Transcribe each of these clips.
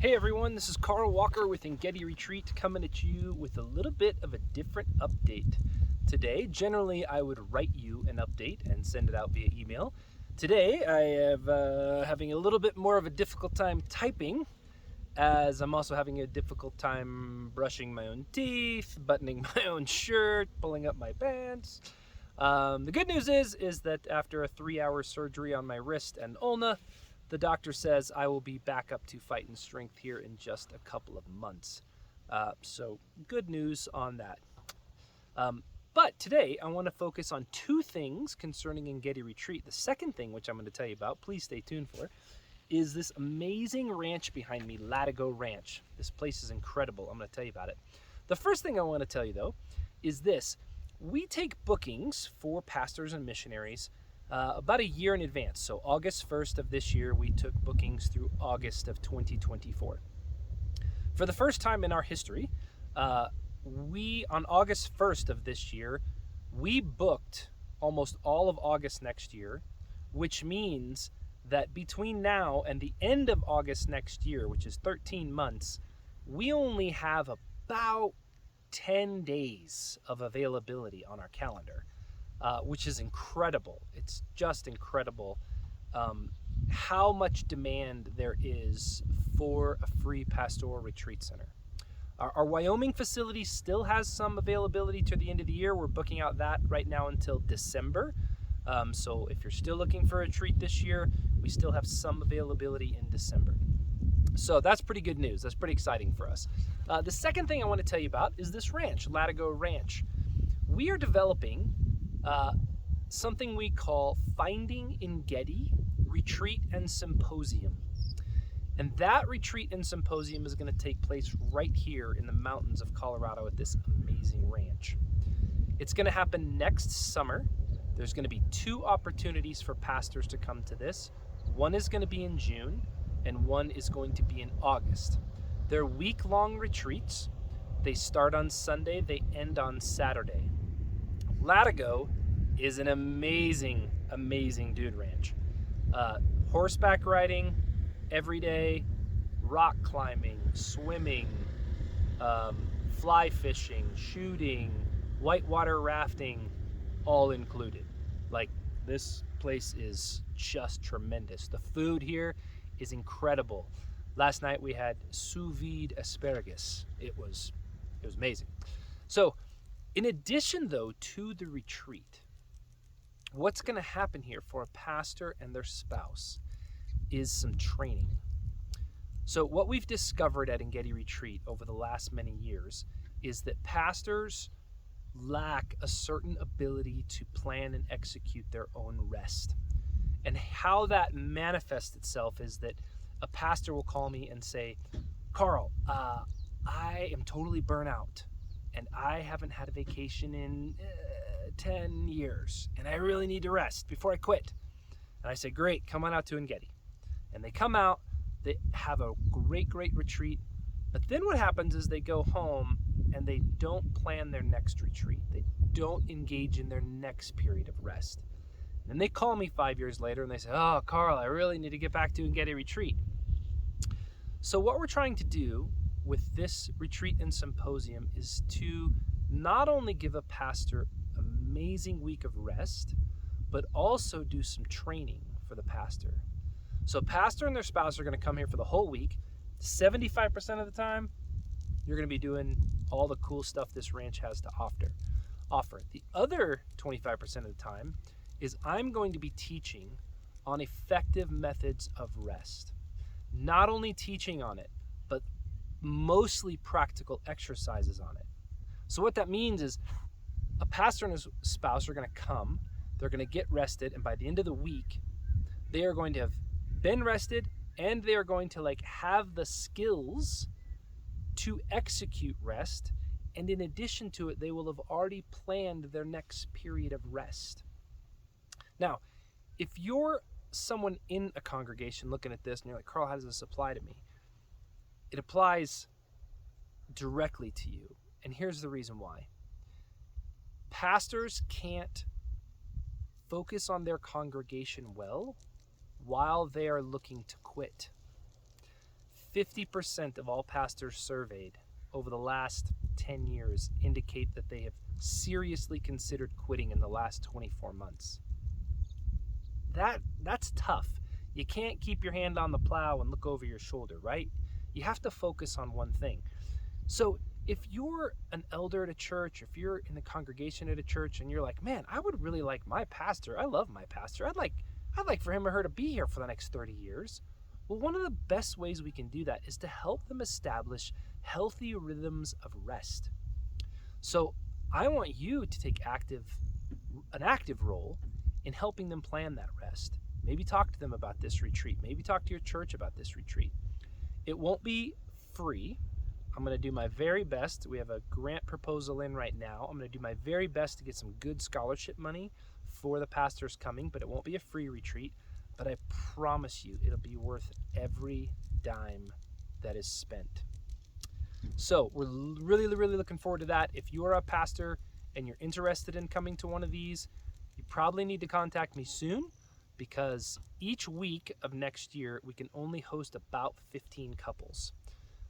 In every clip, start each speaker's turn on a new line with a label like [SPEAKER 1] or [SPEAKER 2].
[SPEAKER 1] Hey everyone, this is Carl Walker with En Gedi Retreat coming at you with a little bit of a different update today. Generally, I would write you an update and send it out via email. Today, I am having a little bit more of a difficult time typing, as I'm also having a difficult time brushing my own teeth, buttoning my own shirt, pulling up my pants. The good news is that after a 3-hour surgery on my wrist and ulna, the doctor says I will be back up to fighting strength here in just a couple of months. So good news on that. But today I want to focus on two things concerning En Gedi Retreat. The second thing, which I'm going to tell you about, please stay tuned for, is this amazing ranch behind me, Latigo Ranch. This place is incredible. I'm going to tell you about it. The first thing I want to tell you, though, is this. We take bookings for pastors and missionaries about a year in advance. So August 1st of this year, we took bookings through August of 2024. For the first time in our history, on August 1st of this year, we booked almost all of August next year, which means that between now and the end of August next year, which is 13 months, we only have about 10 days of availability on our calendar. Which is incredible. It's just incredible how much demand there is for a free pastoral retreat center. Our Wyoming facility still has some availability to the end of the year. We're booking out that right now until December. So if you're still looking for a retreat this year, we still have some availability in December. So that's pretty good news. That's pretty exciting for us. The second thing I want to tell you about is this ranch, Latigo Ranch. We are developing something we call Finding En Gedi Retreat and Symposium. And that retreat and symposium is going to take place right here in the mountains of Colorado at this amazing ranch. It's going to happen next summer. There's going to be 2 opportunities for pastors to come to this. One is going to be in June, and one is going to be in August. They're week-long retreats. They start on Sunday, they end on Saturday. Latigo is an amazing, amazing dude ranch. Horseback riding every day, rock climbing, swimming, fly fishing, shooting, whitewater rafting, all included. Like, this place is just tremendous. The food here is incredible. Last night we had sous vide asparagus. It was amazing. So, in addition, though, to the retreat, what's going to happen here for a pastor and their spouse is some training. So what we've discovered at En Gedi Retreat over the last many years is that pastors lack a certain ability to plan and execute their own rest. And how that manifests itself is that a pastor will call me and say, Carl, I am totally burnt out. And I haven't had a vacation in 10 years, and I really need to rest before I quit. And I say, great, come on out to En Gedi. And they come out, they have a great, great retreat, but then what happens is they go home and they don't plan their next retreat. They don't engage in their next period of rest. And they call me 5 years later and they say, oh, Carl, I really need to get back to En Gedi Retreat. So what we're trying to do with this retreat and symposium is to not only give a pastor an amazing week of rest, but also do some training for the pastor. So pastor and their spouse are going to come here for the whole week. 75% of the time, you're going to be doing all the cool stuff this ranch has to offer. The other 25% of the time is I'm going to be teaching on effective methods of rest. Not only teaching on it, but mostly practical exercises on it. So what that means is a pastor and his spouse are going to come, they're going to get rested, and by the end of the week, they are going to have been rested, and they are going to have the skills to execute rest, and in addition to it, they will have already planned their next period of rest. Now, if you're someone in a congregation looking at this and you're like, Carl, how does this apply to me? It applies directly to you. And here's the reason why. Pastors can't focus on their congregation well while they are looking to quit. 50% of all pastors surveyed over the last 10 years indicate that they have seriously considered quitting in the last 24 months. That's tough. You can't keep your hand on the plow and look over your shoulder, right? You have to focus on one thing. So if you're an elder at a church, if you're in the congregation at a church and you're like, man, I would really like my pastor. I love my pastor. I'd like for him or her to be here for the next 30 years. Well, one of the best ways we can do that is to help them establish healthy rhythms of rest. So I want you to take an active role in helping them plan that rest. Maybe talk to them about this retreat. Maybe talk to your church about this retreat. It won't be free. I'm going to do my very best. We have a grant proposal in right now. I'm going to do my very best to get some good scholarship money for the pastors coming, but it won't be a free retreat. But I promise you, it'll be worth every dime that is spent. So we're really, really looking forward to that. If you're a pastor and you're interested in coming to one of these, you probably need to contact me soon, because each week of next year, we can only host about 15 couples.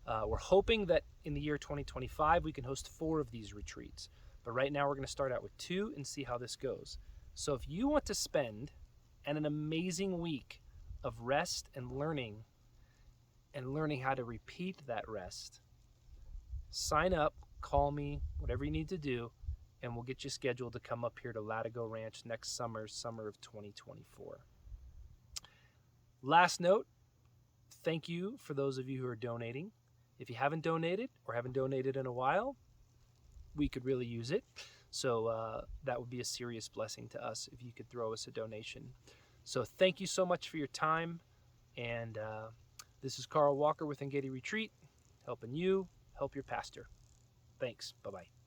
[SPEAKER 1] We're hoping that in the year 2025, we can host 4 of these retreats. But right now, we're going to start out with 2 and see how this goes. So if you want to spend an amazing week of rest and learning how to repeat that rest, sign up, call me, whatever you need to do, and we'll get you scheduled to come up here to Latigo Ranch next summer of 2024. Last note, thank you for those of you who are donating. If you haven't donated or haven't donated in a while, we could really use it. So that would be a serious blessing to us if you could throw us a donation. So thank you so much for your time. And this is Carl Walker with En Gedi Retreat, helping you help your pastor. Thanks. Bye-bye.